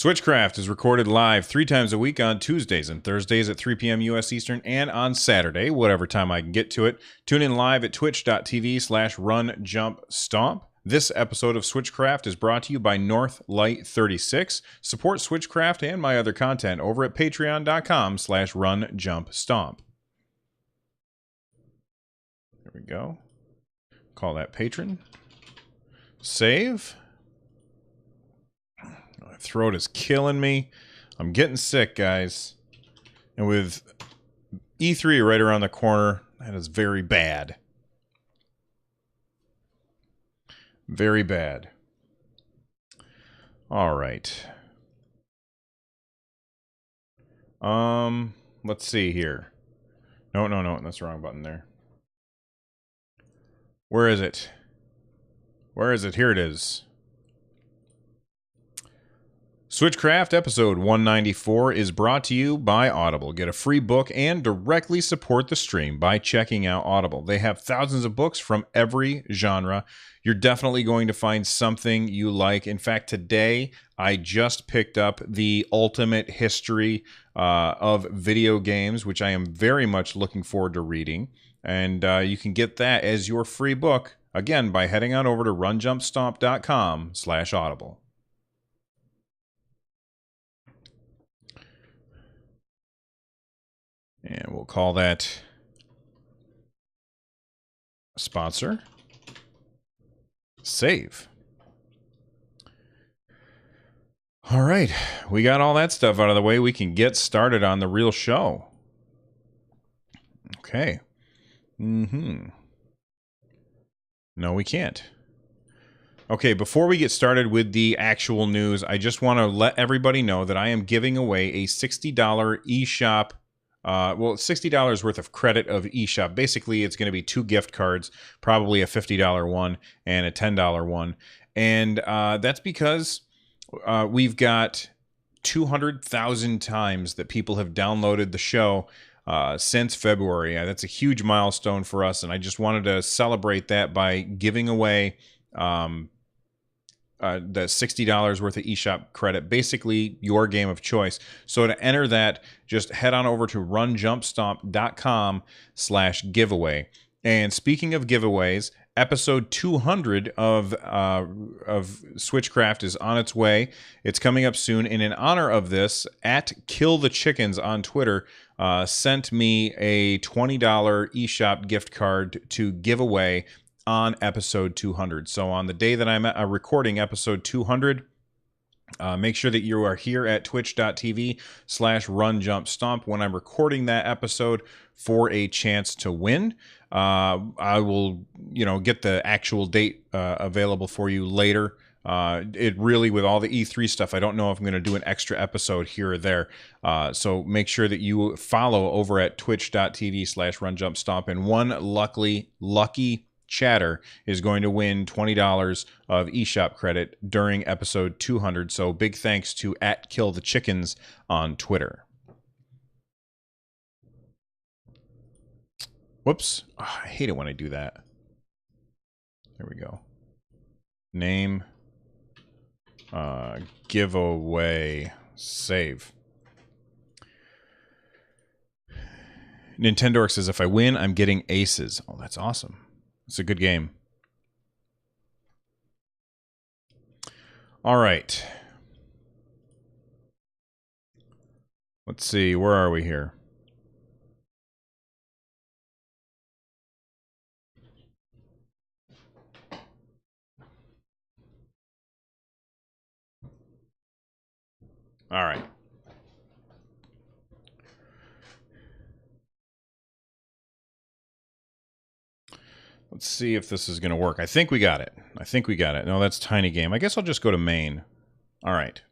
Switchcraft is recorded live 3 times a week on Tuesdays and Thursdays at 3 p.m. U.S. Eastern and on Saturday, whatever time I can get to it. Tune in live at twitch.tv/runjumpstomp. This episode of Switchcraft is brought to you by Northlight 36. Support Switchcraft and my other content over at patreon.com/runjumpstomp. There we go. Call that patron. Save. My throat is killing me. I'm getting sick, guys. And with E3 right around the corner, that is very bad. Very bad. All right. Let's see here. No, that's the wrong button there. Where is it? Where is it? Here it is. Switchcraft episode 194 is brought to you by Audible. Get a free book and directly support the stream by checking out Audible. They have thousands of books from every genre. You're definitely going to find something you like. In fact, today I just picked up the Ultimate History of Video Games, which I am very much looking forward to reading. And you can get that as your free book, again, by heading on over to runjumpstomp.com/audible. And we'll call that sponsor. Save. All right, we got all that stuff out of the way. We can get started on the real show. Okay. No, we can't. Okay, before we get started with the actual news, I just want to let everybody know that I am giving away a $60 eShop. $60 worth of credit of eShop. Basically, it's going to be 2 gift cards, probably a $50 one and a $10 one. And that's because we've got 200,000 times that people have downloaded the show since February. That's a huge milestone for us, and I just wanted to celebrate that by giving away the $60 worth of eShop credit, basically your game of choice. So to enter that, just head on over to runjumpstomp.com/giveaway. And speaking of giveaways, episode 200 of Switchcraft is on its way. It's coming up soon. And in honor of this, at Kill the Chickens on Twitter sent me a $20 eShop gift card to give away on episode 200. So on the day that I'm recording episode 200, make sure that you are here at twitch.tv/runjumpstomp when I'm recording that episode for a chance to win. I will, get the actual date available for you later. It really, with all the E3 stuff, I don't know if I'm going to do an extra episode here or there. So make sure that you follow over at twitch.tv/runjumpstomp, and one lucky chatter is going to win $20 of eShop credit during episode 200. So big thanks to at Kill the Chickens on Twitter. Whoops. Oh, I hate it when I do that. There we go. Name. Giveaway. Save. Nintendork says, if I win, I'm getting aces. Oh, that's awesome. It's a good game. All right. Let's see. Where are we here? All right. Let's see if this is going to work. I think we got it. No, that's tiny game. I guess I'll just go to main. All right.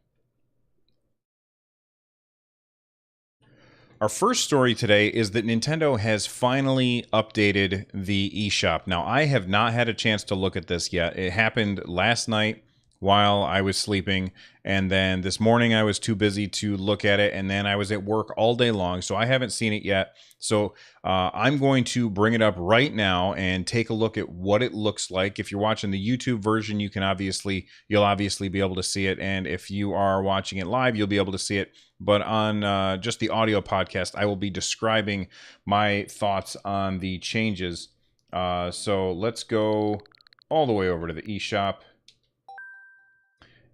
Our first story today is that Nintendo has finally updated the eShop. Now, I have not had a chance to look at this yet. It happened last night while I was sleeping, and then this morning I was too busy to look at it, and then I was at work all day long, so I haven't seen it yet. So I'm going to bring it up right now and take a look at what it looks like. If you're watching the YouTube version, you'll obviously be able to see it, and if you are watching it live, you'll be able to see it. But on just the audio podcast, I will be describing my thoughts on the changes. So let's go all the way over to the eShop,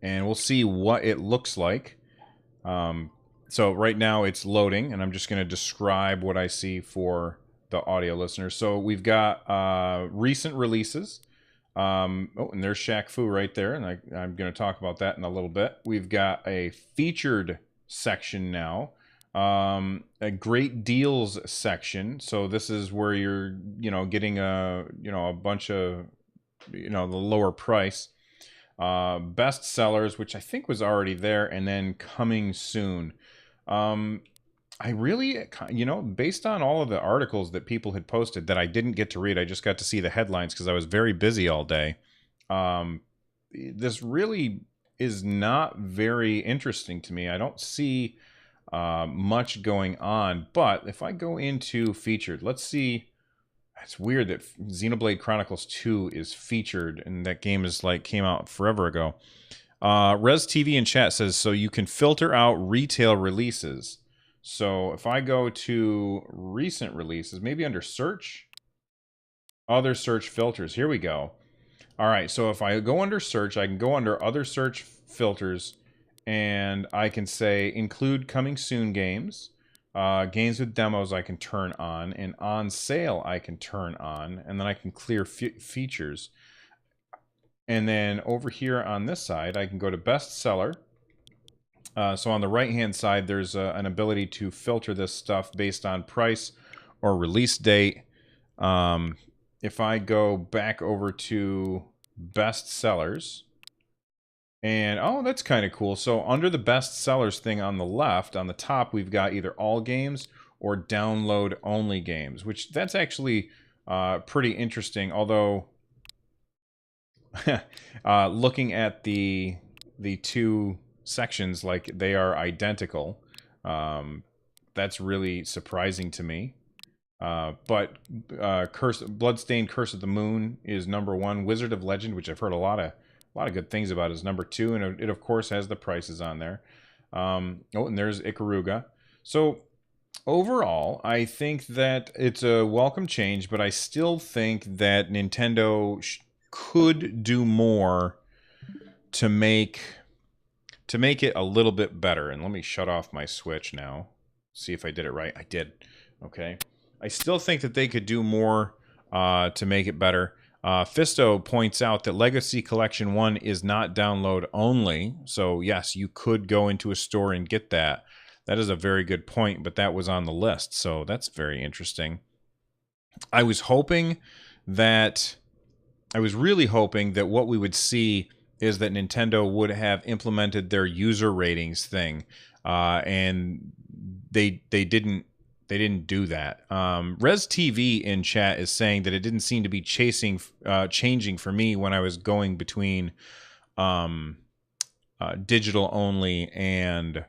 and we'll see what it looks like. So right now it's loading, and I'm just going to describe what I see for the audio listeners. So we've got recent releases. And there's Shaq Fu right there, and I'm going to talk about that in a little bit. We've got a featured section now, a great deals section. So this is where you're, getting a bunch of, the lower price. Best sellers, which I think was already there, and then coming soon. I really, based on all of the articles that people had posted that I didn't get to read, I just got to see the headlines because I was very busy all day. This really is not very interesting to me. I don't see much going on, but if I go into featured, let's see. It's weird that Xenoblade Chronicles 2 is featured, and that game came out forever ago. Res TV in chat says, so you can filter out retail releases. So if I go to recent releases, maybe under search, other search filters, here we go. All right, so if I go under search, I can go under other search filters, and I can say include coming soon games. Games with demos I can turn on, and on sale I can turn on, and then I can clear features. And then over here on this side, I can go to bestseller. So on the right-hand side, there's an ability to filter this stuff based on price or release date. If I go back over to best sellers, and oh, that's kind of cool. So under the best sellers thing on the left, on the top, we've got either all games or download only games, which that's actually pretty interesting. Although looking at the two sections, like they are identical, that's really surprising to me. But Bloodstained Curse of the Moon is #1. Wizard of Legend, which I've heard a lot of good things about, is #2, and it of course has the prices on there. And there's Ikaruga. So overall, I think that it's a welcome change, but I still think that Nintendo could do more to make it a little bit better. And let me shut off my Switch now. See if I did it right. I did. Okay. I still think that they could do more to make it better. Fisto points out that Legacy Collection 1 is not download only. So yes, you could go into a store and get that. That is a very good point, but that was on the list. So that's very interesting. I was really hoping that what we would see is that Nintendo would have implemented their user ratings thing. And they didn't do that. Res TV in chat is saying that it didn't seem to be changing for me when I was going between digital only and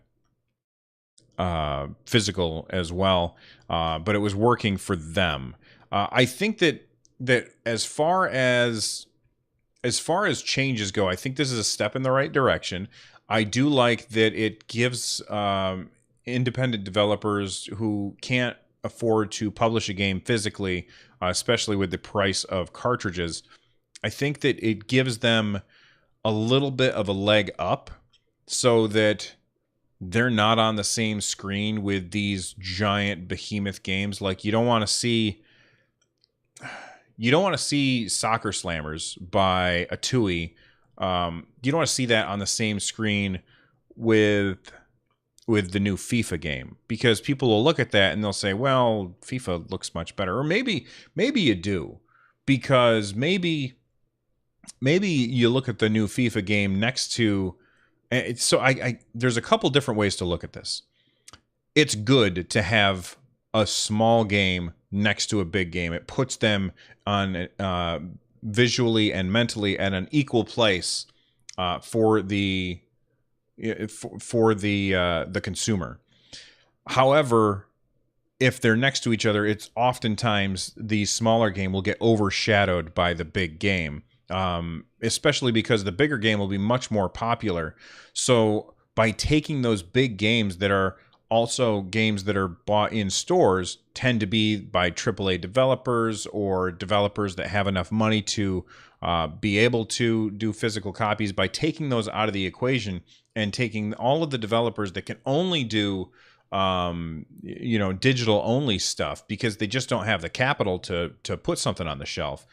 physical as well, but it was working for them. I think that as far as changes go, I think this is a step in the right direction. I do like that it gives independent developers who can't afford to publish a game physically, especially with the price of cartridges, I think that it gives them a little bit of a leg up so that they're not on the same screen with these giant behemoth games. Like you don't want to see Soccer Slammers by Atui. You don't want to see that on the same screen with the new FIFA game, because people will look at that and they'll say, well, FIFA looks much better. Or maybe you do, because maybe you look at the new FIFA game next to, so there's a couple different ways to look at this. It's good to have a small game next to a big game. It puts them on visually and mentally at an equal place for the consumer. However, if they're next to each other, it's oftentimes the smaller game will get overshadowed by the big game, especially because the bigger game will be much more popular. So by taking those big games that are also games that are bought in stores, tend to be by AAA developers or developers that have enough money to be able to do physical copies, by taking those out of the equation and taking all of the developers that can only do digital only stuff because they just don't have the capital to put something on the shelf.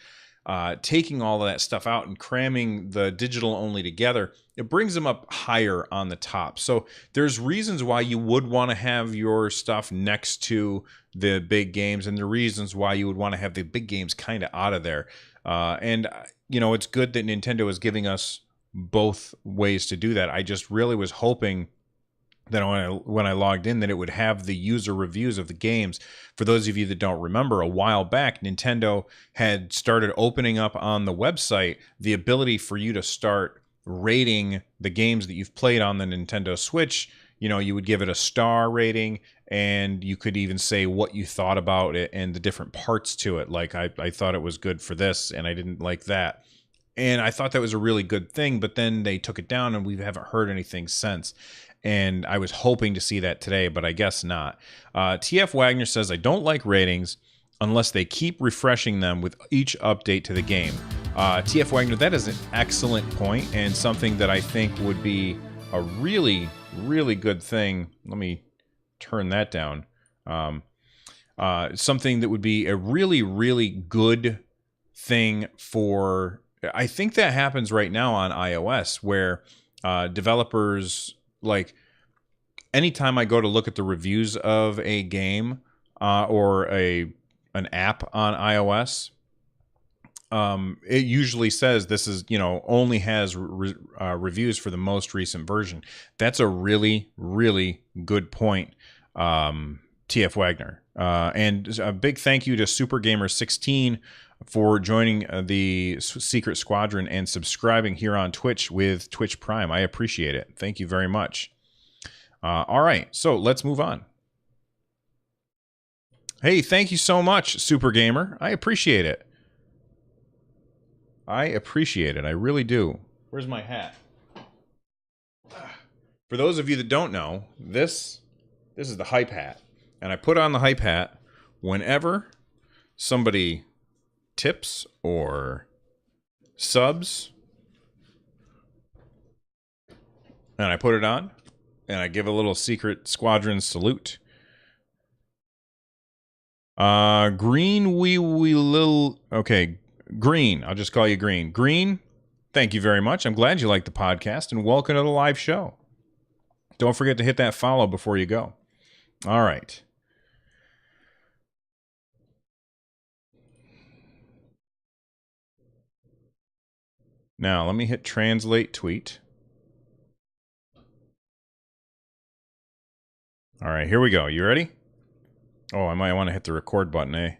Taking all of that stuff out and cramming the digital only together, it brings them up higher on the top. So there's reasons why you would want to have your stuff next to the big games, and the reasons why you would want to have the big games kind of out of there. And it's good that Nintendo is giving us both ways to do that. I just really was hoping that when I logged in, that it would have the user reviews of the games. For those of you that don't remember, a while back, Nintendo had started opening up on the website the ability for you to start rating the games that you've played on the Nintendo Switch. You would give it a star rating, and you could even say what you thought about it and the different parts to it. Like, I thought it was good for this, and I didn't like that. And I thought that was a really good thing, but then they took it down, and we haven't heard anything since. And I was hoping to see that today, but I guess not. TF Wagner says, I don't like ratings unless they keep refreshing them with each update to the game. TF Wagner, that is an excellent point, and something that I think would be a really, really good thing. Let me turn that down. Something that would be a really, really good thing for... I think that happens right now on iOS, where developers... Like, anytime I go to look at the reviews of a game or an app on iOS, it usually says this is, only has reviews for the most recent version. That's a really, really good point, TF Wagner. And a big thank you to SuperGamer16 for joining the Secret Squadron and subscribing here on Twitch with Twitch Prime. I appreciate it. Thank you very much. All right, so let's move on. Hey, thank you so much, Super Gamer. I appreciate it. I really do. Where's my hat? For those of you that don't know, this is the hype hat. And I put on the hype hat whenever somebody tips or subs, and I put it on, and I give a little Secret Squadron salute. Green, okay, Green, I'll just call you Green. Green, thank you very much. I'm glad you like the podcast, and welcome to the live show. Don't forget to hit that follow before you go. All right. Now, let me hit translate tweet. All right, here we go. You ready? Oh, I might want to hit the record button, eh?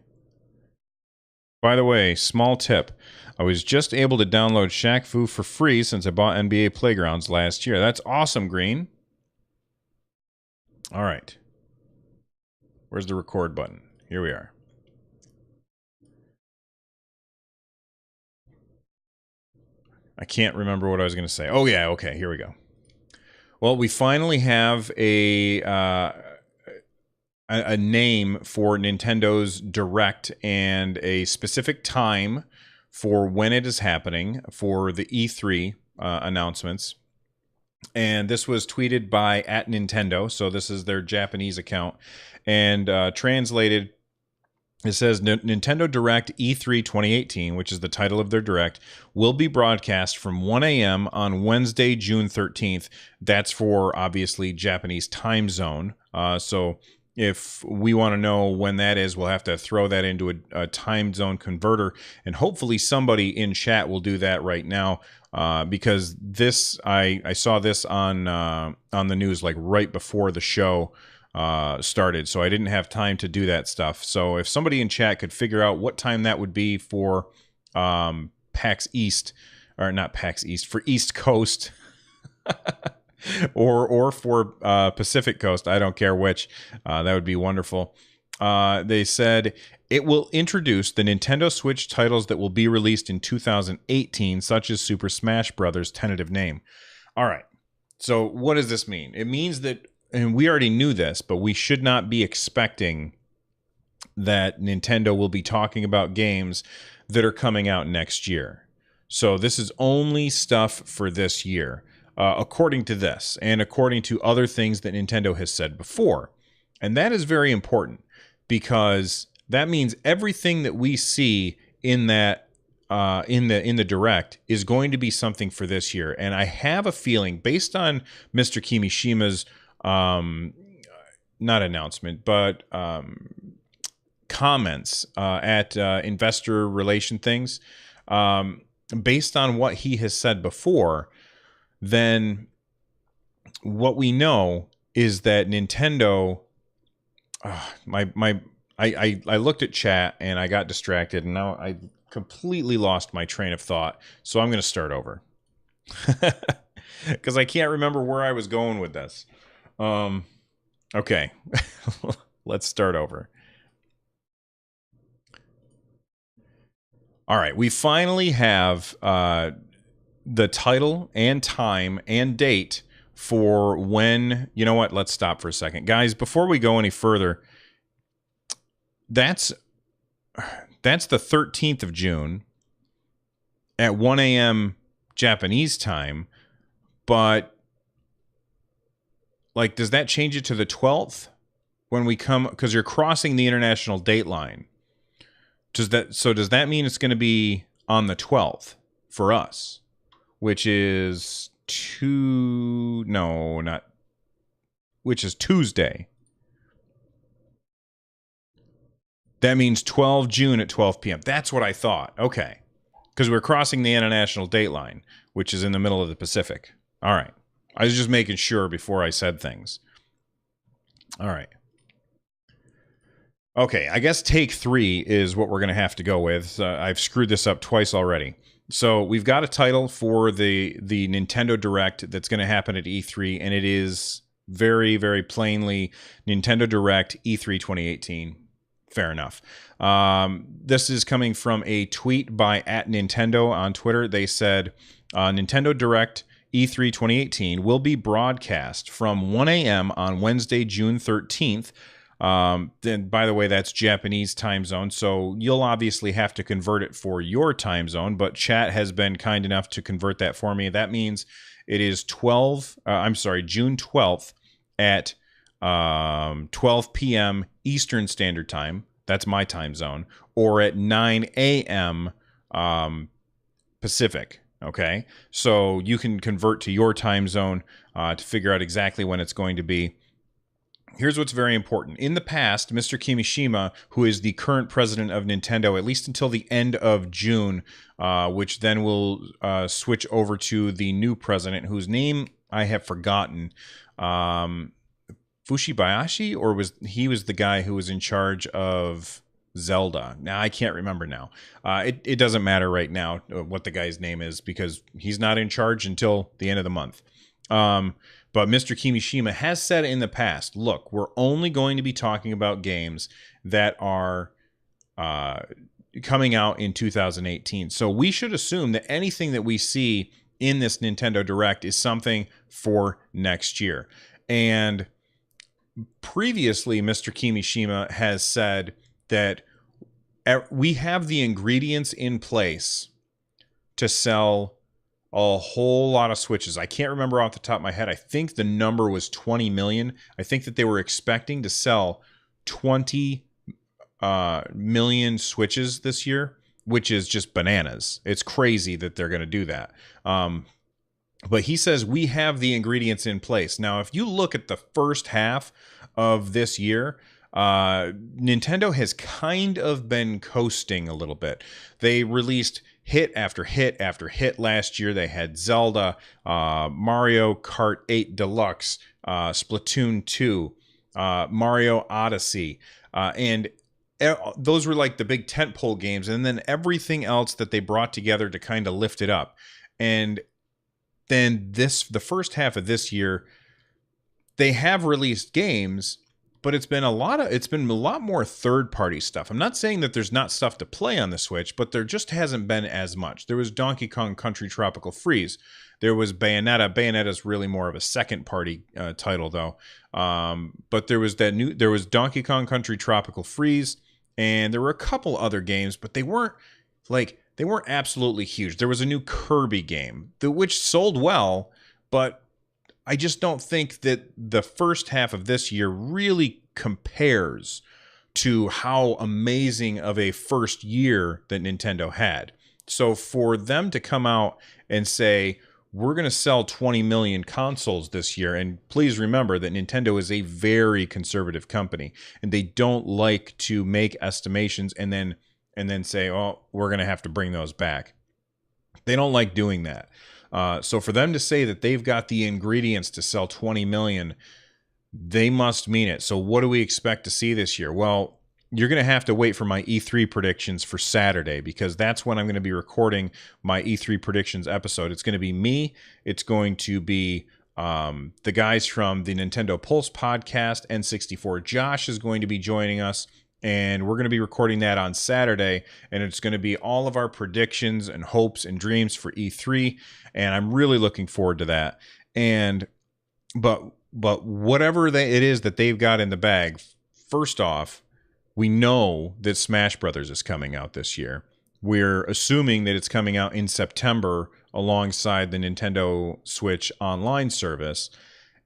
By the way, small tip. I was just able to download Shaq Fu for free since I bought NBA Playgrounds last year. That's awesome, Green. All right. Where's the record button? Here we are. I can't remember what I was going to say. Oh, yeah. Okay, here we go. Well, we finally have a name for Nintendo's Direct and a specific time for when it is happening for the E3 announcements. And this was tweeted by @Nintendo, so this is their Japanese account. And translated, it says, Nintendo Direct E3 2018, which is the title of their Direct, will be broadcast from 1 a.m. on Wednesday, June 13th. That's for, obviously, Japanese time zone. So if we want to know when that is, we'll have to throw that into a time zone converter. And hopefully somebody in chat will do that right now. Because this, I saw this on the news like right before the show started, so I didn't have time to do that stuff. So if somebody in chat could figure out what time that would be for PAX East, or not PAX East, for East Coast or for Pacific Coast. I don't care which. That would be wonderful. They said it will introduce the Nintendo Switch titles that will be released in 2018, such as Super Smash Bros. Tentative name. All right. So what does this mean? It means that, and we already knew this, but we should not be expecting that Nintendo will be talking about games that are coming out next year. So this is only stuff for this year, according to this, and according to other things that Nintendo has said before. And that is very important, because that means everything that we see in that in the Direct is going to be something for this year. And I have a feeling, based on Mr. Kimishima's not announcement, but comments at investor relation things, based on what he has said before, then what we know is that Nintendo, I looked at chat and I got distracted, and now I completely lost my train of thought. So I'm going to start over because I can't remember where I was going with this. Okay, let's start over. All right, we finally have the title and time and date for when, you know what, let's stop for a second. Guys, before we go any further, that's the 13th of June at 1 a.m. Japanese time, but like, does that change it to the 12th when we come, because you're crossing the international date line? Does that mean it's going to be on the 12th for us, which is Tuesday. That means 12 June at 12 p.m. That's what I thought. Okay. Because we're crossing the international date line, which is in the middle of the Pacific. All right. I was just making sure before I said things. All right. Okay, I guess take 3 is what we're going to have to go with. I've screwed this up twice already. So we've got a title for the Nintendo Direct that's going to happen at E3, and it is very, very plainly Nintendo Direct E3 2018. Fair enough. This is coming from a tweet by @Nintendo on Twitter. They said, Nintendo Direct E3 2018 will be broadcast from 1 a.m. on Wednesday, June 13th. Then, by the way, that's Japanese time zone, so you'll obviously have to convert it for your time zone, but chat has been kind enough to convert that for me. That means it is June 12th at 12 p.m. Eastern Standard Time. That's my time zone. Or at 9 a.m. Pacific. Okay? So you can convert to your time zone to figure out exactly when it's going to be. Here's what's very important. In the past, Mr. Kimishima, who is the current president of Nintendo, at least until the end of June, which then will switch over to the new president, whose name I have forgotten, Fushibayashi, or he was the guy who was in charge of Zelda. Now, I can't remember now. It doesn't matter right now what the guy's name is, because he's not in charge until the end of the month. But Mr. Kimishima has said in the past, look, we're only going to be talking about games that are coming out in 2018. So we should assume that anything that we see in this Nintendo Direct is something for next year. And previously, Mr. Kimishima has said that we have the ingredients in place to sell a whole lot of Switches. I can't remember off the top of my head. I think the number was 20 million. I think that they were expecting to sell 20 million Switches this year, which is just bananas. It's crazy that they're going to do that. But he says we have the ingredients in place. Now, if you look at the first half of this year, Nintendo has kind of been coasting a little bit. They released hit after hit after hit last year. They had Zelda, Mario Kart 8 Deluxe, Splatoon 2, Mario Odyssey, and those were like the big tentpole games, and then everything else that they brought together to kind of lift it up. And then the first half of this year, they have released games, but it's been a lot more third-party stuff. I'm not saying that there's not stuff to play on the Switch, but there just hasn't been as much. There was Donkey Kong Country Tropical Freeze. There was Bayonetta. Bayonetta's really more of a second-party title, though. But there was Donkey Kong Country Tropical Freeze, and there were a couple other games, but they weren't absolutely huge. There was a new Kirby game, which sold well, but I just don't think that the first half of this year really compares to how amazing of a first year that Nintendo had. So for them to come out and say, we're going to sell 20 million consoles this year, and please remember that Nintendo is a very conservative company, and they don't like to make estimations and then say, oh, we're going to have to bring those back. They don't like doing that. So for them to say that they've got the ingredients to sell 20 million, they must mean it. So what do we expect to see this year? Well, you're going to have to wait for my E3 predictions for Saturday, because that's when I'm going to be recording my E3 predictions episode. It's going to be me. It's going to be the guys from the Nintendo Pulse podcast, N64. Josh is going to be joining us. And we're going to be recording that on Saturday, and it's going to be all of our predictions and hopes and dreams for E3, and I'm really looking forward to that. But whatever it is that they've got in the bag, first off, we know that Smash Brothers is coming out this year. We're assuming that it's coming out in September alongside the Nintendo Switch Online service,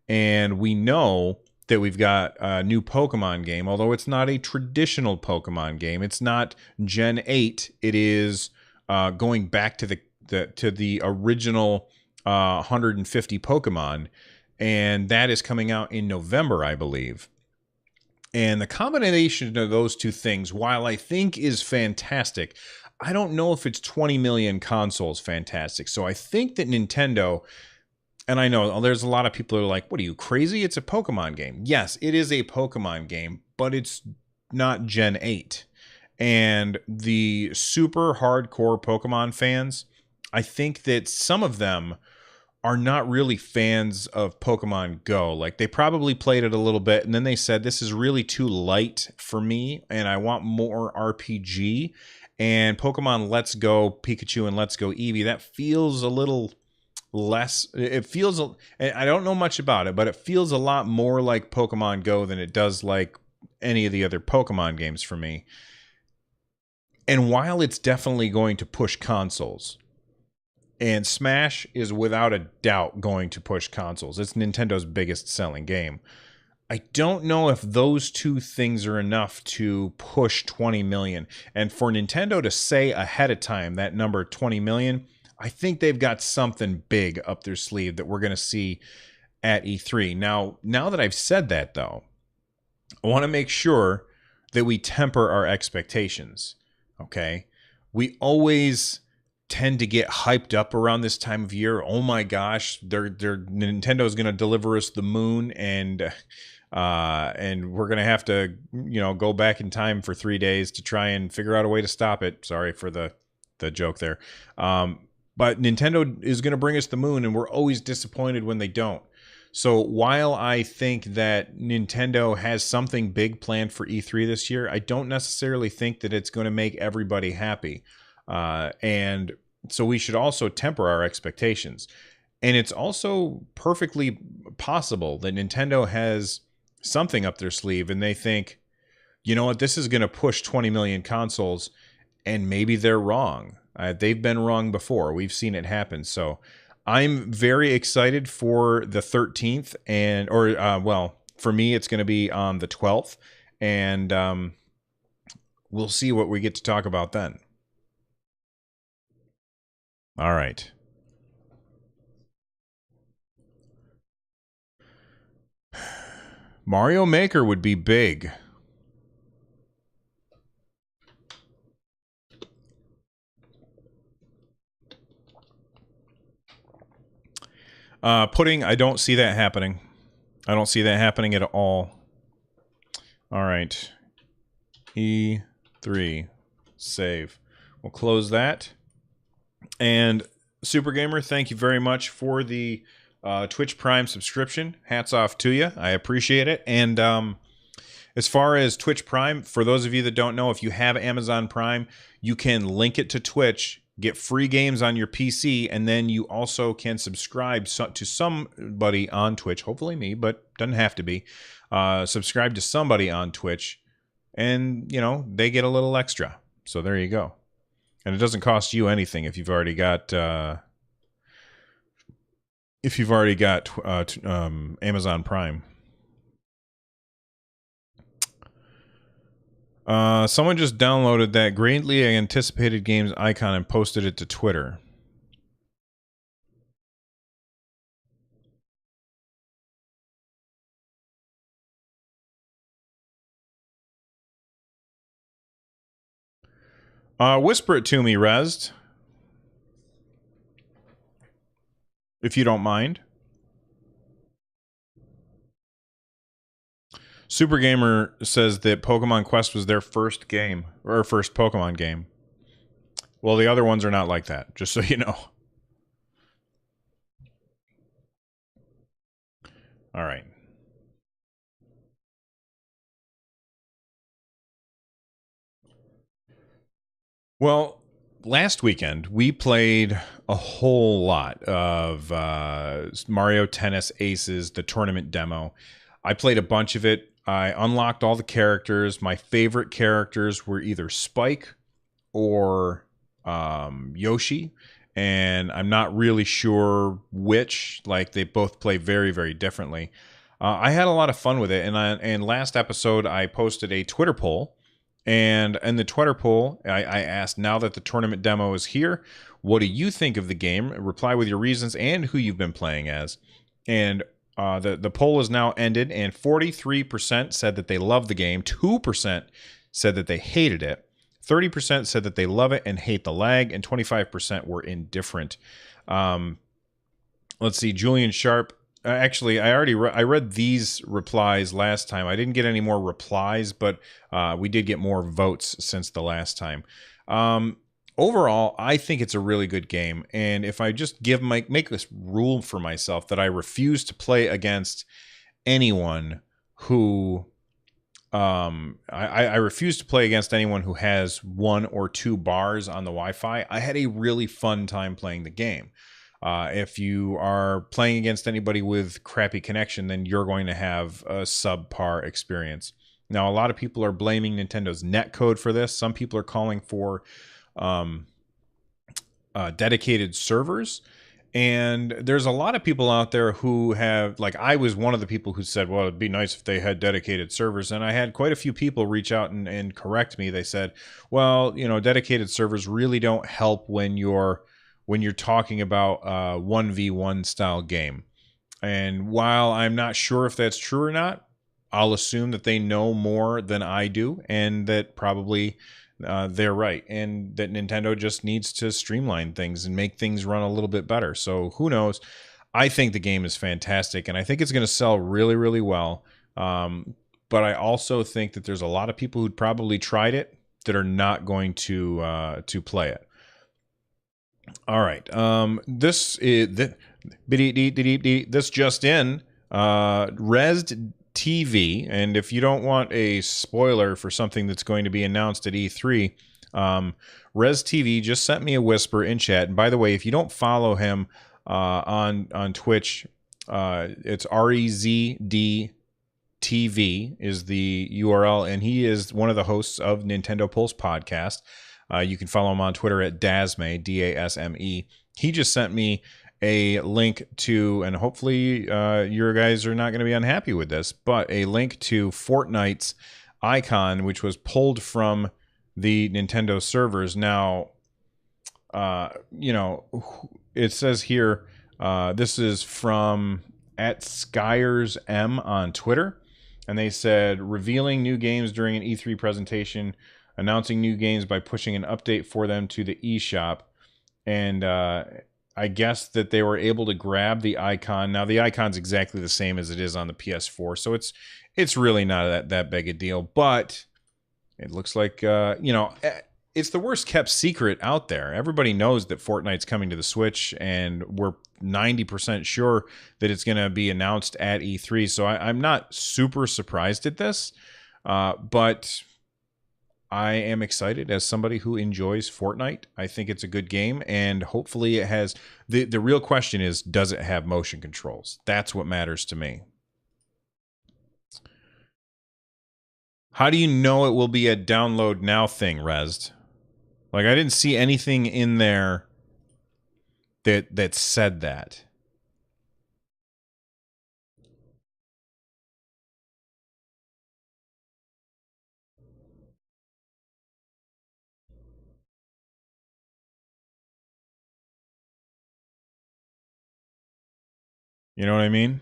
and we know that we've got a new Pokemon game, although it's not a traditional Pokemon game. It's not Gen 8. It is going back to the original 150 Pokemon, and that is coming out in November, I believe. And the combination of those two things, while I think is fantastic, I don't know if it's 20 million consoles fantastic. So I think that Nintendo... And I know there's a lot of people who are like, what are you, crazy? It's a Pokemon game. Yes, it is a Pokemon game, but it's not Gen 8. And the super hardcore Pokemon fans, I think that some of them are not really fans of Pokemon Go. Like, they probably played it a little bit, and then they said, this is really too light for me, and I want more RPG. And Pokemon Let's Go Pikachu and Let's Go Eevee, that feels a little... less, it feels, and I don't know much about it, but it feels a lot more like Pokemon Go than it does like any of the other Pokemon games for me. And while it's definitely going to push consoles, and Smash is without a doubt going to push consoles, it's Nintendo's biggest selling game, I don't know if those two things are enough to push 20 million. And for Nintendo to say ahead of time that number 20 million, I think they've got something big up their sleeve that we're going to see at E3. Now that I've said that, though, I want to make sure that we temper our expectations, okay? We always tend to get hyped up around this time of year. Oh my gosh, Nintendo's going to deliver us the moon, and we're going to have to, go back in time for 3 days to try and figure out a way to stop it. Sorry for the joke there. But Nintendo is going to bring us the moon, and we're always disappointed when they don't. So while I think that Nintendo has something big planned for E3 this year, I don't necessarily think that it's going to make everybody happy. And so we should also temper our expectations. And it's also perfectly possible that Nintendo has something up their sleeve, and they think, you know what, this is going to push 20 million consoles, and maybe they're wrong. They've been wrong before. We've seen it happen. So I'm very excited for the 13th, for me, it's going to be on the 12th, and we'll see what we get to talk about then. All right. Mario Maker would be big. Pudding, I don't see that happening. I don't see that happening at all. All right. E3. Save. We'll close that. And Super Gamer, thank you very much for the Twitch Prime subscription. Hats off to you. I appreciate it. And as far as Twitch Prime, for those of you that don't know, if you have Amazon Prime, you can link it to Twitch, get free games on your PC, and then you also can subscribe to somebody on Twitch, hopefully me, but doesn't have to be. Subscribe to somebody on Twitch, and, you know, they get a little extra. So there you go. And it doesn't cost you anything if you've already got Amazon Prime. Someone just downloaded that greatly anticipated games icon and posted it to Twitter. Whisper it to me, Rezd, if you don't mind. Super Gamer says that Pokemon Quest was their first game, or first Pokemon game. Well, the other ones are not like that, just so you know. All right. Well, last weekend we played a whole lot of Mario Tennis Aces, the tournament demo. I played a bunch of it. I unlocked all the characters. My favorite characters were either Spike or Yoshi, and I'm not really sure which. Like, they both play very, very differently. I had a lot of fun with it, and last episode I posted a Twitter poll, and in the Twitter poll I asked, now that the tournament demo is here, what do you think of the game? Reply with your reasons and who you've been playing as. And the poll is now ended, and 43% said that they love the game, 2% said that they hated it, 30% said that they love it and hate the lag, and 25% were indifferent. Let's see, Julian Sharp. Actually, I read these replies last time. I didn't get any more replies, but we did get more votes since the last time. Overall, I think it's a really good game, and if I just make this rule for myself that I refuse to play against anyone who I refuse to play against anyone who has 1 or 2 bars on the Wi-Fi. I had a really fun time playing the game. If you are playing against anybody with crappy connection, then you're going to have a subpar experience. Now, a lot of people are blaming Nintendo's netcode for this. Some people are calling for dedicated servers, and there's a lot of people out there who have, like, I was one of the people who said, well, it'd be nice if they had dedicated servers, and I had quite a few people reach out and correct me. They said, well, you know, dedicated servers really don't help when you're talking about a 1v1 style game. And while I'm not sure if that's true or not, I'll assume that they know more than I do, and that probably they're right, and that Nintendo just needs to streamline things and make things run a little bit better. So who knows? I think the game is fantastic, and I think it's going to sell really, really well. But I also think that there's a lot of people who'd probably tried it that are not going to play it. All right. This just in. Rezzed TV, and if you don't want a spoiler for something that's going to be announced at E3, Rez TV just sent me a whisper in chat. And by the way, if you don't follow him on Twitch, it's REZD TV is the URL, and he is one of the hosts of Nintendo Pulse podcast. You can follow him on Twitter at Dasme, DASME. He just sent me a link to, and hopefully your guys are not going to be unhappy with this, but a link to Fortnite's icon, which was pulled from the Nintendo servers. Now, you know, it says here, this is from @SkyersM on Twitter, and they said, revealing new games during an E3 presentation, announcing new games by pushing an update for them to the eShop. And I guess that they were able to grab the icon. Now, the icon's exactly the same as it is on the PS4, so it's really not that big a deal. But it looks like, you know, it's the worst kept secret out there. Everybody knows that Fortnite's coming to the Switch, and we're 90% sure that it's going to be announced at E3. So I'm not super surprised at this, but I am excited as somebody who enjoys Fortnite. I think it's a good game, and hopefully it has... The real question is, does it have motion controls? That's what matters to me. How do you know it will be a download now thing, Rezzed? Like, I didn't see anything in there that said that. You know what I mean?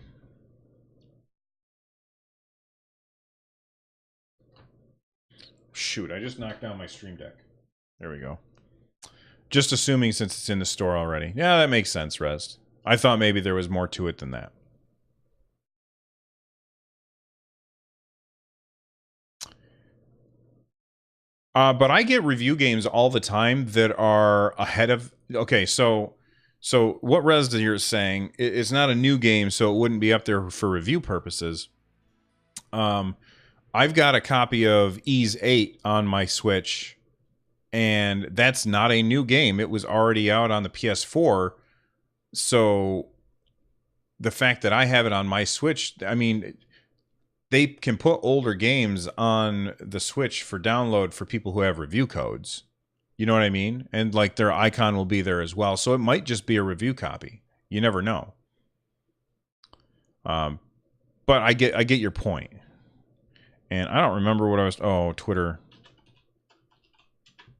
Shoot, I just knocked down my Stream Deck. There we go. Just assuming since it's in the store already. Yeah, that makes sense, Rez. I thought maybe there was more to it than that. But I get review games all the time that are ahead of... Okay, so what Rez here is saying, it's not a new game, so it wouldn't be up there for review purposes. I've got a copy of Ys 8 on my Switch, and that's not a new game. It was already out on the PS4. So the fact that I have it on my Switch, I mean, they can put older games on the Switch for download for people who have review codes. You know what I mean? And like their icon will be there as well. So it might just be a review copy. You never know. But I get your point. And I don't remember what I was... Oh, Twitter.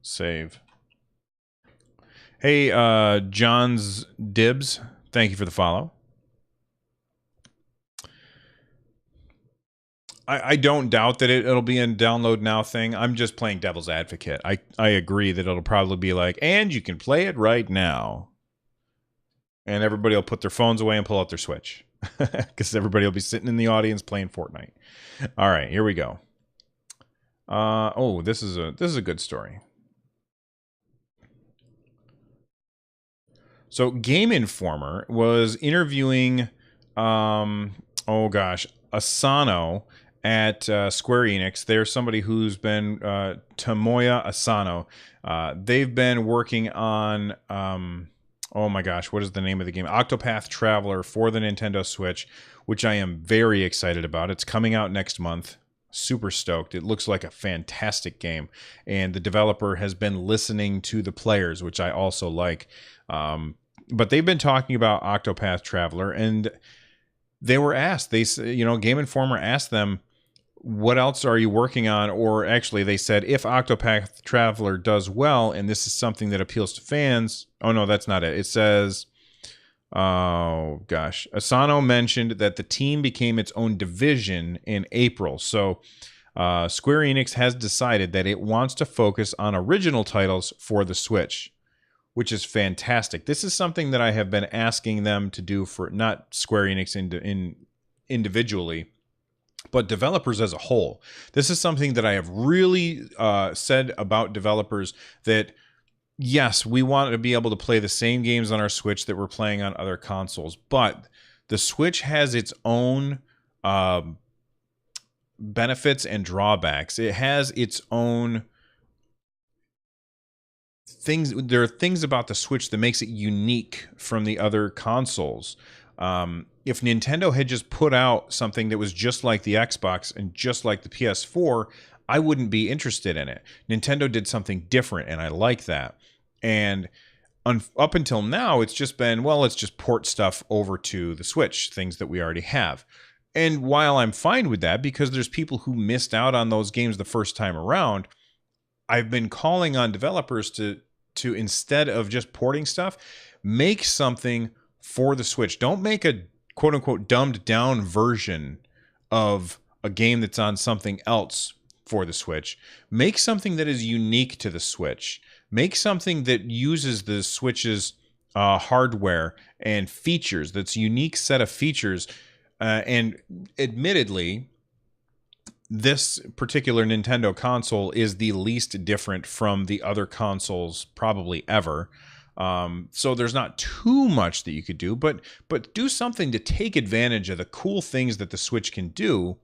Save. Hey, John's Dibs. Thank you for the follow. I don't doubt that it'll be a download now thing. I'm just playing devil's advocate. I agree that it'll probably be like, and you can play it right now. And everybody will put their phones away and pull out their Switch. Because everybody will be sitting in the audience playing Fortnite. All right, here we go. Oh, this is a good story. So Game Informer was interviewing, oh gosh, Asano at Square Enix. They're somebody who's been, Tomoya Asano. They've been working on, oh my gosh, what is the name of the game? Octopath Traveler for the Nintendo Switch, which I am very excited about. It's coming out next month. Super stoked. It looks like a fantastic game. And the developer has been listening to the players, which I also like. But they've been talking about Octopath Traveler, and they were asked, Game Informer asked them, what else are you working on? Or actually, they said, if Octopath Traveler does well, and this is something that appeals to fans. Oh, no, that's not it. It says, oh, gosh. Asano mentioned that the team became its own division in April. So Square Enix has decided that it wants to focus on original titles for the Switch, which is fantastic. This is something that I have been asking them to do for not Square Enix individually, but developers as a whole. This is something that I have really said about developers, that yes, we want to be able to play the same games on our Switch that we're playing on other consoles, but the Switch has its own benefits and drawbacks. It has its own things. There are things about the Switch that makes it unique from the other consoles. If Nintendo had just put out something that was just like the Xbox and just like the PS4, I wouldn't be interested in it. Nintendo did something different, and I like that. And up until now, it's just been, well, let's just port stuff over to the Switch, things that we already have. And while I'm fine with that, because there's people who missed out on those games the first time around, I've been calling on developers to instead of just porting stuff, make something for the Switch. Don't make a quote-unquote dumbed-down version of a game that's on something else for the Switch. Make something that is unique to the Switch. Make something that uses the Switch's hardware and features, that's a unique set of features. And admittedly, this particular Nintendo console is the least different from the other consoles probably ever. So there's not too much that you could do, but do something to take advantage of the cool things that the Switch can do,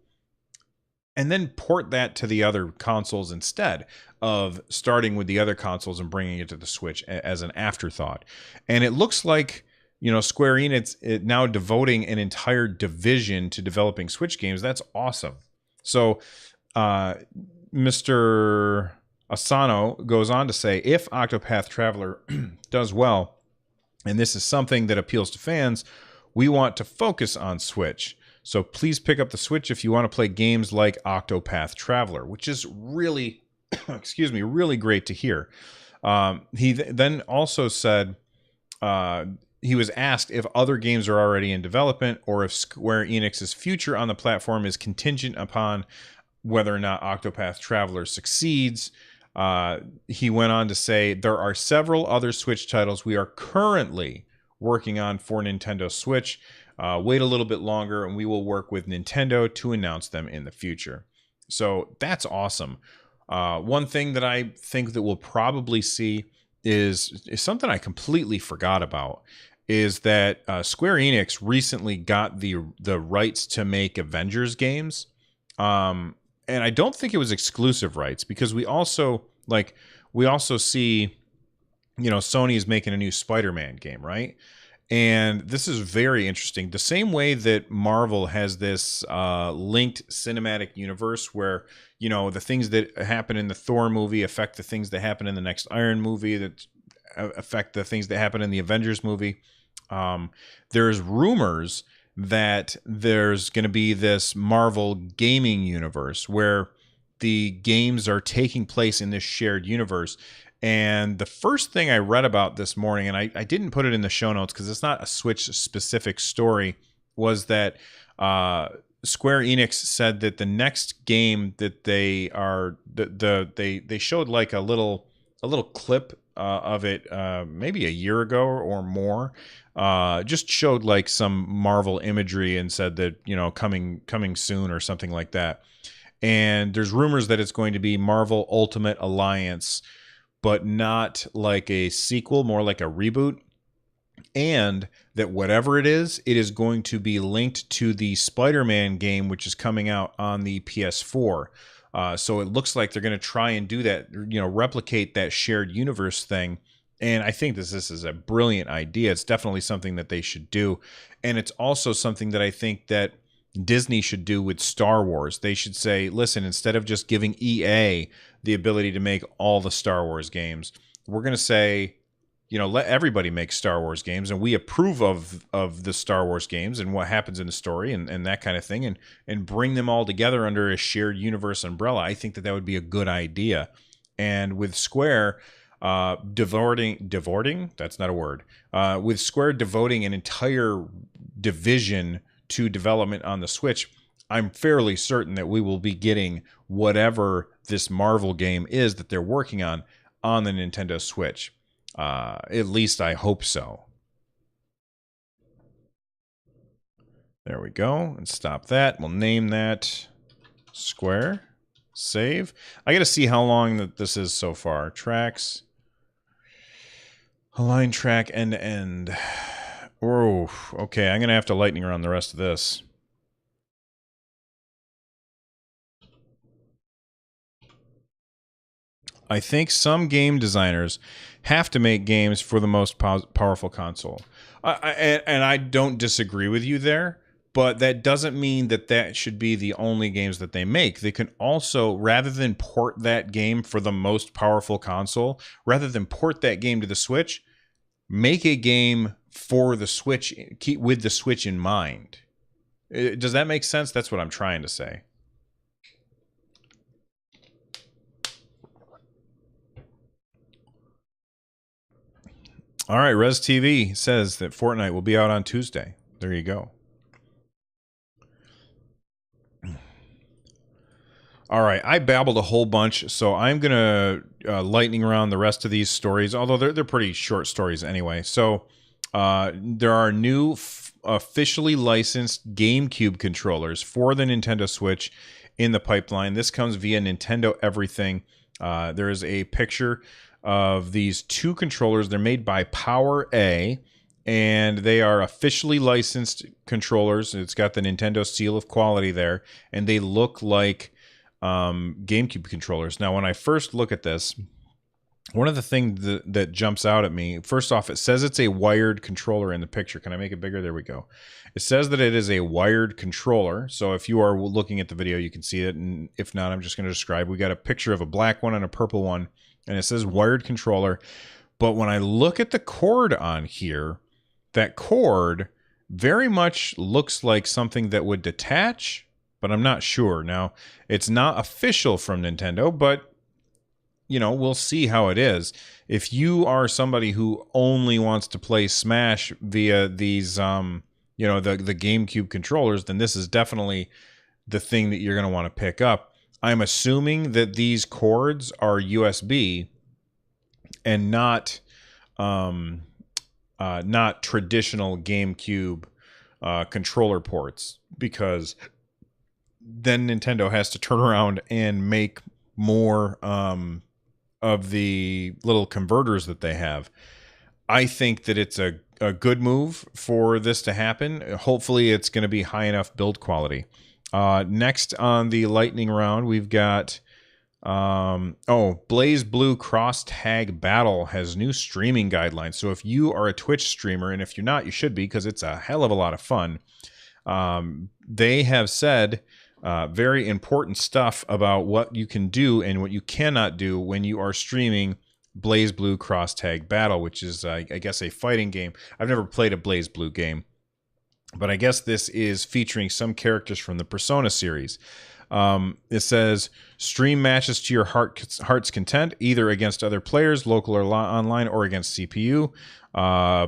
and then port that to the other consoles instead of starting with the other consoles and bringing it to the Switch as an afterthought. And it looks like, Square Enix now devoting an entire division to developing Switch games. That's awesome. So Mr. Asano goes on to say, if Octopath Traveler does well, and this is something that appeals to fans, we want to focus on Switch. So please pick up the Switch if you want to play games like Octopath Traveler, which is really, really great to hear. He then also said he was asked if other games are already in development or if Square Enix's future on the platform is contingent upon whether or not Octopath Traveler succeeds. He went on to say, there are several other Switch titles we are currently working on for Nintendo Switch. Wait a little bit longer and we will work with Nintendo to announce them in the future. So that's awesome. One thing that I think that we'll probably see is something I completely forgot about, is that Square Enix recently got the rights to make Avengers games. And I don't think it was exclusive rights, because we also see, Sony is making a new Spider-Man game, right? And this is very interesting. The same way that Marvel has this linked cinematic universe where, the things that happen in the Thor movie affect the things that happen in the next Iron movie, that affect the things that happen in the Avengers movie. There's rumors that there's going to be this Marvel gaming universe where the games are taking place in this shared universe. And the first thing I read about this morning, and I didn't put it in the show notes because it's not a Switch specific story, was that Square Enix said that the next game that they are they showed like a little clip of it maybe a year ago or more. Just showed like some Marvel imagery and said that, coming soon or something like that. And there's rumors that it's going to be Marvel Ultimate Alliance, but not like a sequel, more like a reboot. And that whatever it is going to be linked to the Spider-Man game, which is coming out on the PS4. So it looks like they're going to try and do that, replicate that shared universe thing. And I think this is a brilliant idea. It's definitely something that they should do. And it's also something that I think that Disney should do with Star Wars. They should say, listen, instead of just giving EA the ability to make all the Star Wars games, we're going to say, let everybody make Star Wars games, and we approve of the Star Wars games and what happens in the story and that kind of thing, and bring them all together under a shared universe umbrella. I think that would be a good idea. And with Square devoting, that's not a word. With Square devoting an entire division to development on the Switch, I'm fairly certain that we will be getting whatever this Marvel game is that they're working on the Nintendo Switch. At least I hope so. There we go. And stop that. We'll name that Square. Save. I got to see how long that this is so far. Tracks. Align track end to end. Oh, okay. I'm going to have to lightning around the rest of this. I think some game designers have to make games for the most powerful console. And I don't disagree with you there, but that doesn't mean that should be the only games that they make. They can also, rather than port that game for the most powerful console, rather than port that game to the Switch, make a game for the Switch, keep with the Switch in mind. Does that make sense? That's what I'm trying to say. All right, Res TV says that Fortnite will be out on Tuesday. There you go. All right, I babbled a whole bunch, so I'm gonna lightning around the rest of these stories. Although they're pretty short stories anyway. So there are new officially licensed GameCube controllers for the Nintendo Switch in the pipeline. This comes via Nintendo Everything. There is a picture of these two controllers. They're made by Power A, and they are officially licensed controllers. It's got the Nintendo seal of quality there, and they look like GameCube controllers. Now, when I first look at this, one of the things that jumps out at me, first off, it says it's a wired controller in the picture. Can I make it bigger? There we go. It says that it is a wired controller. So if you are looking at the video, you can see it. And if not, I'm just going to describe. We got a picture of a black one and a purple one, and it says wired controller. But when I look at the cord on here, that cord very much looks like something that would detach, but I'm not sure. Now, it's not official from Nintendo, but you know, we'll see how it is. If you are somebody who only wants to play Smash via these, you know, the GameCube controllers, then this is definitely the thing that you're going to want to pick up. I'm assuming that these cords are USB and not traditional GameCube controller ports, because then Nintendo has to turn around and make more of the little converters that they have. I think that it's a good move for this to happen. Hopefully it's going to be high enough build quality. Next on the lightning round, we've got Blaze Blue Cross Tag Battle has new streaming guidelines. So if you are a Twitch streamer, and if you're not, you should be, because it's a hell of a lot of fun. They have said very important stuff about what you can do and what you cannot do when you are streaming Blaze Blue Cross Tag Battle, which is, I guess, a fighting game. I've never played a Blaze Blue game, but I guess this is featuring some characters from the Persona series. It says, stream matches to your heart's content, either against other players, local or online, or against CPU.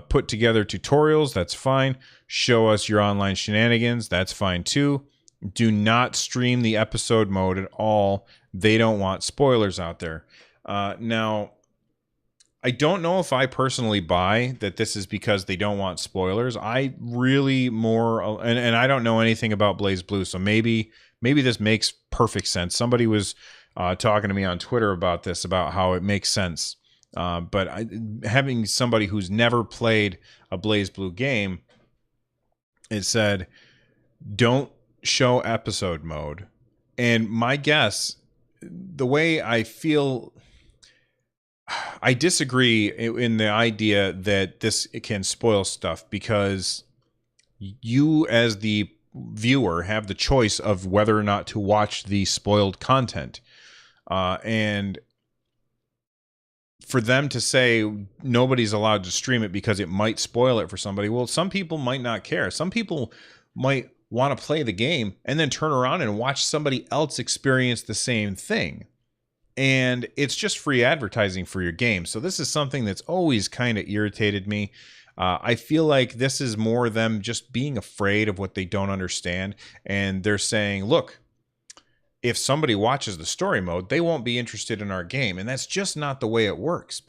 Put together tutorials, that's fine. Show us your online shenanigans, that's fine too. Do not stream the episode mode at all. They don't want spoilers out there. Now, I don't know if I personally buy that this is because they don't want spoilers. I really more, and I don't know anything about Blaze Blue, so maybe this makes perfect sense. Somebody was talking to me on Twitter about this, about how it makes sense. But having somebody who's never played a Blaze Blue game, it said, don't show episode mode. And my guess, the way I feel, I disagree in the idea that this can spoil stuff, because you as the viewer have the choice of whether or not to watch the spoiled content. And for them to say nobody's allowed to stream it because it might spoil it for somebody, well, some people might not care. Some people might want to play the game and then turn around and watch somebody else experience the same thing. And it's just free advertising for your game. So this is something that's always kind of irritated me. I feel like this is more them just being afraid of what they don't understand. And they're saying, look, if somebody watches the story mode, they won't be interested in our game. And that's just not the way it works.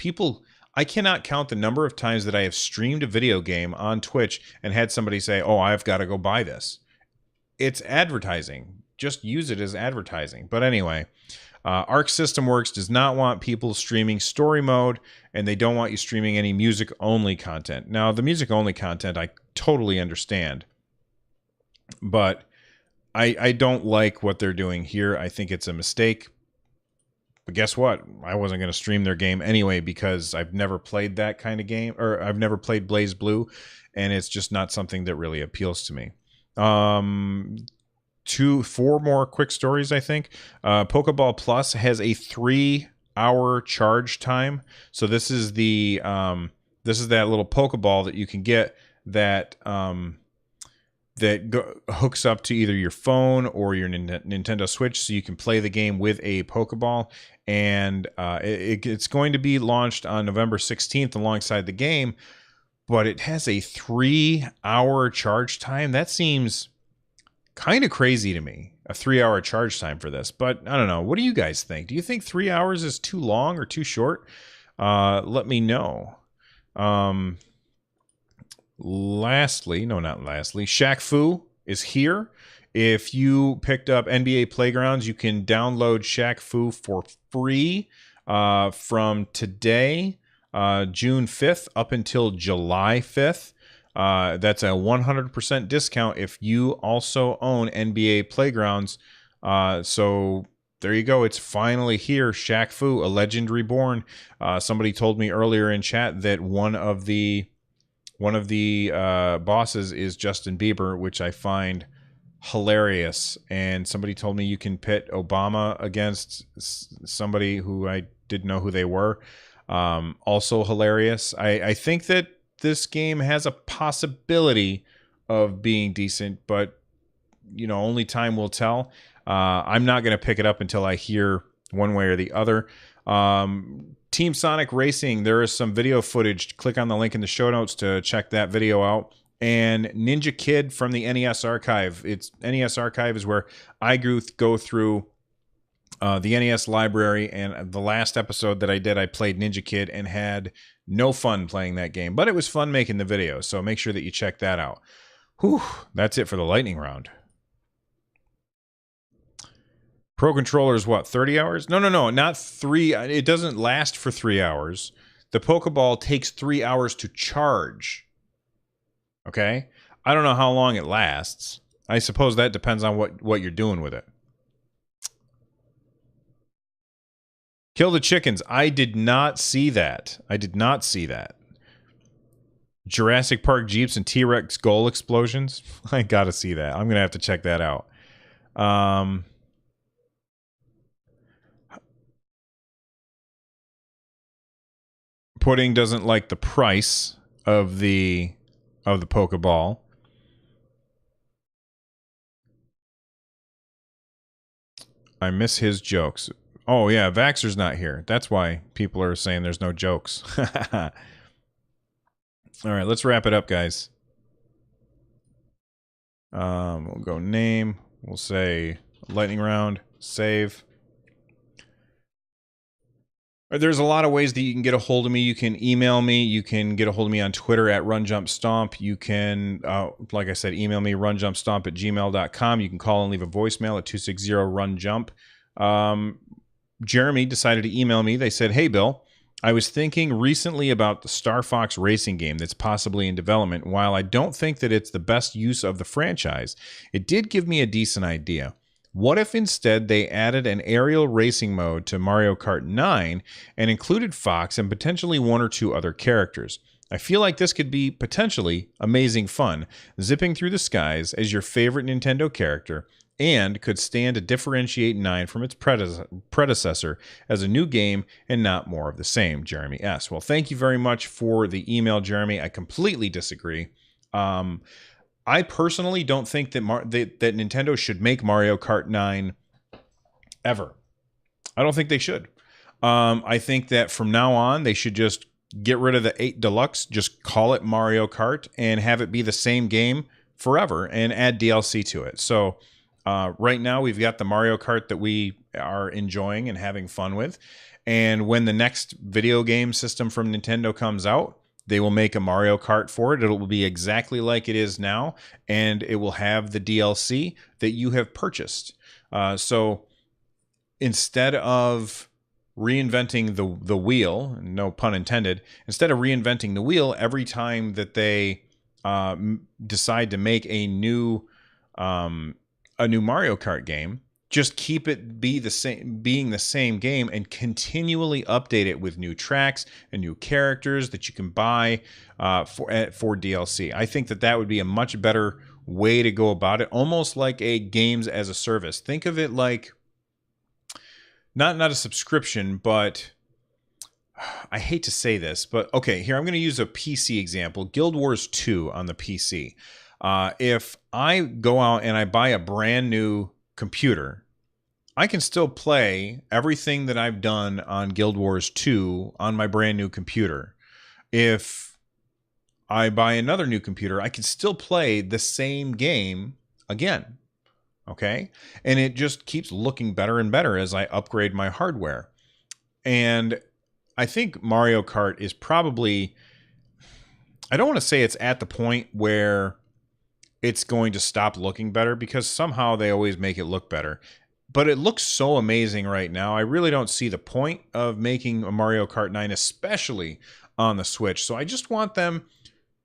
I cannot count the number of times that I have streamed a video game on Twitch and had somebody say, oh, I've got to go buy this. It's advertising. Just use it as advertising. But anyway, Arc System Works does not want people streaming story mode, and they don't want you streaming any music-only content. Now, the music-only content I totally understand, but I don't like what they're doing here. I think it's a mistake. But guess what? I wasn't going to stream their game anyway, because I've never played that kind of game, or I've never played Blaze Blue, and it's just not something that really appeals to me. 4 more quick stories, I think. Pokeball Plus has a 3-hour charge time. So this is that little Pokeball that you can get that hooks up to either your phone or your Nintendo Switch, so you can play the game with a Pokeball. And it's going to be launched on November 16th alongside the game, but it has a 3-hour charge time. That seems kind of crazy to me, a 3-hour charge time for this. But I don't know. What do you guys think? Do you think 3 hours is too long or too short? Let me know. Not lastly, Shaq Fu is here. If you picked up NBA Playgrounds, you can download Shaq Fu for free from today, June 5th, up until July 5th. That's a 100% discount if you also own NBA Playgrounds. So there you go. It's finally here. Shaq Fu, a legend reborn. Somebody told me earlier in chat that one of the bosses is Justin Bieber, which I find hilarious. And somebody told me you can pit Obama against somebody who I didn't know who they were. Also hilarious. I think that this game has a possibility of being decent, but only time will tell. I'm not going to pick it up until I hear one way or the other. Team Sonic Racing, there is some video footage. Click on the link in the show notes to check that video out. And Ninja Kid from the NES Archive. NES Archive is where I go through the NES library, and the last episode that I did, I played Ninja Kid and had no fun playing that game, but it was fun making the video, so make sure that you check that out. Whew, that's it for the lightning round. Pro Controller is what, 30 hours? No, not 3. It doesn't last for 3 hours. The Pokeball takes 3 hours to charge. Okay? I don't know how long it lasts. I suppose that depends on what you're doing with it. Kill the chickens. I did not see that. Jurassic Park Jeeps and T-Rex Skull explosions. I gotta see that. I'm gonna have to check that out. Pudding doesn't like the price of the Pokeball. I miss his jokes. Oh yeah, Vaxxer's not here. That's why people are saying there's no jokes. All right, let's wrap it up, guys. We'll go name. We'll say lightning round. Save. There's a lot of ways that you can get a hold of me. You can email me. You can get a hold of me on Twitter at RunJumpStomp. You can, like I said, email me runjumpstomp@gmail.com. You can call and leave a voicemail at 260-RUN-JUMP. Jeremy decided to email me. They said, "Hey, Bill, I was thinking recently about the Star Fox racing game that's possibly in development. While I don't think that it's the best use of the franchise, it did give me a decent idea. What if instead they added an aerial racing mode to Mario Kart 9 and included Fox and potentially one or two other characters? I feel like this could be potentially amazing fun, zipping through the skies as your favorite Nintendo character, and could stand to differentiate 9 from its predecessor as a new game and not more of the same." Jeremy S. Well, thank you very much for the email, Jeremy. I completely disagree. I personally don't think that that Nintendo should make Mario Kart 9 ever. I don't think they should. I think that from now on, they should just get rid of the 8 Deluxe, just call it Mario Kart, and have it be the same game forever and add DLC to it. So right now, we've got the Mario Kart that we are enjoying and having fun with. And when the next video game system from Nintendo comes out, they will make a Mario Kart for it. It will be exactly like it is now, and it will have the DLC that you have purchased. So instead of reinventing the wheel, no pun intended, instead of reinventing the wheel every time that they decide to make a new Mario Kart game, just keep it being the same game and continually update it with new tracks and new characters that you can buy for DLC. I think that would be a much better way to go about it, almost like a games as a service. Think of it like not a subscription, but I hate to say this, but okay, here I'm going to use a PC example. Guild Wars 2 on the PC. If I go out and I buy a brand new computer, I can still play everything that I've done on Guild Wars 2 on my brand new computer. If I buy another new computer, I can still play the same game again. Okay? And it just keeps looking better and better as I upgrade my hardware. And I think Mario Kart is probably, I don't want to say it's at the point where it's going to stop looking better, because somehow they always make it look better. But it looks so amazing right now. I really don't see the point of making a Mario Kart 9, especially on the Switch. So I just want them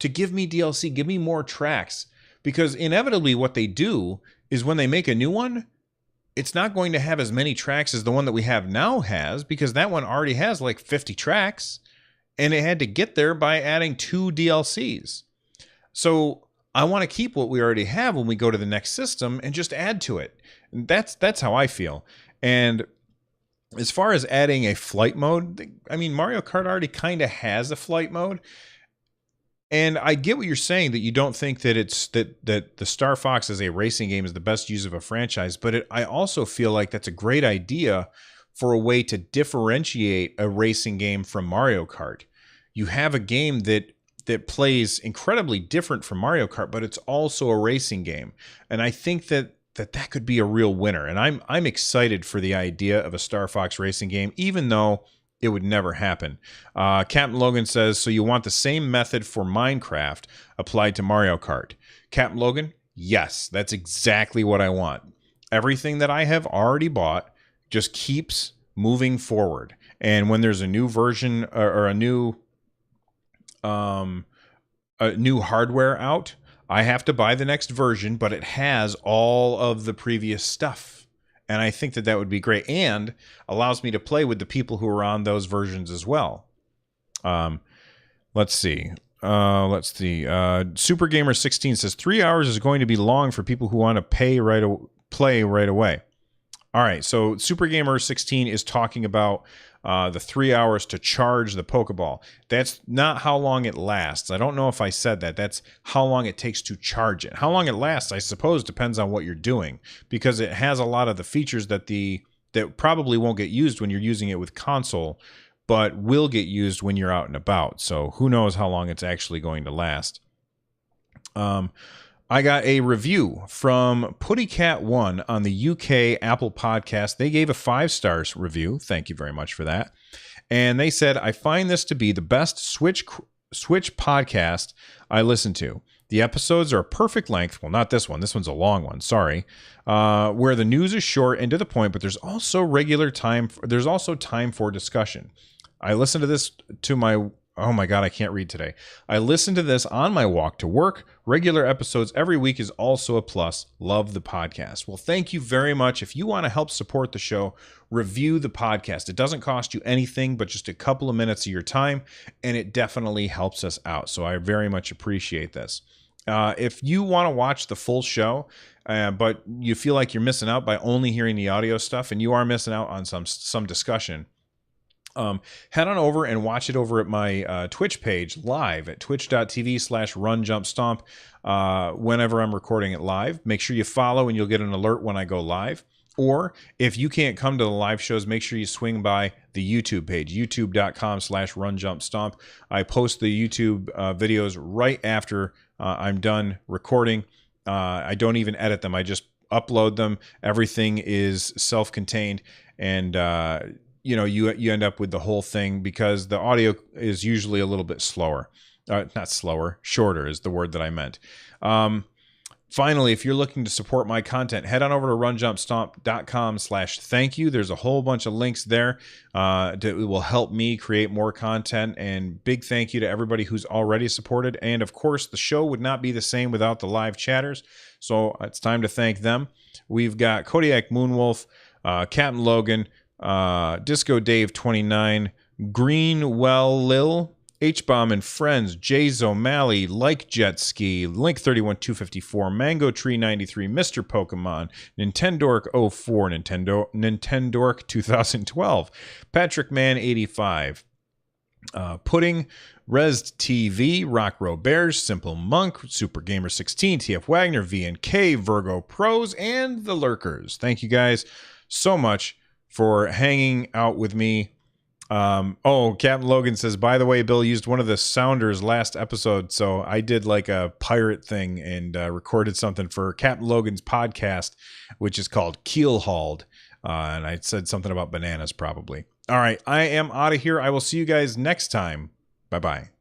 to give me DLC, give me more tracks, because inevitably what they do is when they make a new one, it's not going to have as many tracks as the one that we have now has, because that one already has like 50 tracks, and it had to get there by adding 2 DLCs. So I want to keep what we already have when we go to the next system and just add to it. And that's how I feel. And as far as adding a flight mode, I mean, Mario Kart already kind of has a flight mode. And I get what you're saying, that you don't think that it's that the Star Fox as a racing game is the best use of a franchise, but I also feel like that's a great idea for a way to differentiate a racing game from Mario Kart. You have a game that plays incredibly different from Mario Kart, but it's also a racing game. And I think that could be a real winner. And I'm excited for the idea of a Star Fox racing game, even though it would never happen. Captain Logan says, so you want the same method for Minecraft applied to Mario Kart? Captain Logan, yes, that's exactly what I want. Everything that I have already bought just keeps moving forward. And when there's a new version or a new hardware out, I have to buy the next version, but it has all of the previous stuff. And I think that would be great, and allows me to play with the people who are on those versions as well. Let's see. Super Gamer 16 says 3 hours is going to be long for people who want to play right away. All right, so Super Gamer 16 is talking about the 3 hours to charge the Pokeball. That's not how long it lasts. I don't know if I said that. That's how long it takes to charge it. How long it lasts, I suppose, depends on what you're doing, because it has a lot of the features that probably won't get used when you're using it with console, but will get used when you're out and about. So who knows how long it's actually going to last. I got a review from PuttyCat1 on the UK Apple Podcast. They gave a 5-star review. Thank you very much for that. And they said, I find this to be the best Switch podcast I listen to. The episodes are a perfect length. Well, not this one. This one's a long one. Sorry. Where the news is short and to the point, but there's also time for discussion. I listen to this oh my God, I can't read today. I listen to this on my walk to work. Regular episodes every week is also a plus. Love the podcast. Well, thank you very much. If you want to help support the show, review the podcast. It doesn't cost you anything but just a couple of minutes of your time, and it definitely helps us out. So I very much appreciate this. If you want to watch the full show, but you feel like you're missing out by only hearing the audio stuff, and you are missing out on some discussion, head on over and watch it over at my Twitch page live at twitch.tv/runjumpstomp whenever I'm recording it live. Make sure you follow and you'll get an alert when I go live. Or if you can't come to the live shows, make sure you swing by the YouTube page, youtube.com/runjumpstomp. I post the YouTube videos right after I'm done recording. I don't even edit them. I just upload them. Everything is self-contained, and you end up with the whole thing, because the audio is usually a little bit slower. Not slower, shorter is the word that I meant. Finally, if you're looking to support my content, head on over to runjumpstomp.com/thank you. There's a whole bunch of links there that will help me create more content. And big thank you to everybody who's already supported. And of course, the show would not be the same without the live chatters. So it's time to thank them. We've got Kodiak Moonwolf, Captain Logan, Disco Dave 29, Greenwell Lil, H-Bomb and Friends, Jays O'Malley, Like Jet Ski, Link 31254, Mango Tree 93, Mr. Pokemon, Nintendork 04, Nintendork 2012, Patrick Man 85, Pudding, Resd TV, Rock Row Bears, Simple Monk, Super Gamer 16, TF Wagner, VNK, Virgo Pros, and the Lurkers. Thank you guys so much for hanging out with me. Captain Logan says, by the way, Bill used one of the sounders last episode, so I did like a pirate thing and recorded something for Captain Logan's podcast, which is called Keelhauled, and I said something about bananas probably. All right, I am out of here. I will see you guys next time. Bye-bye.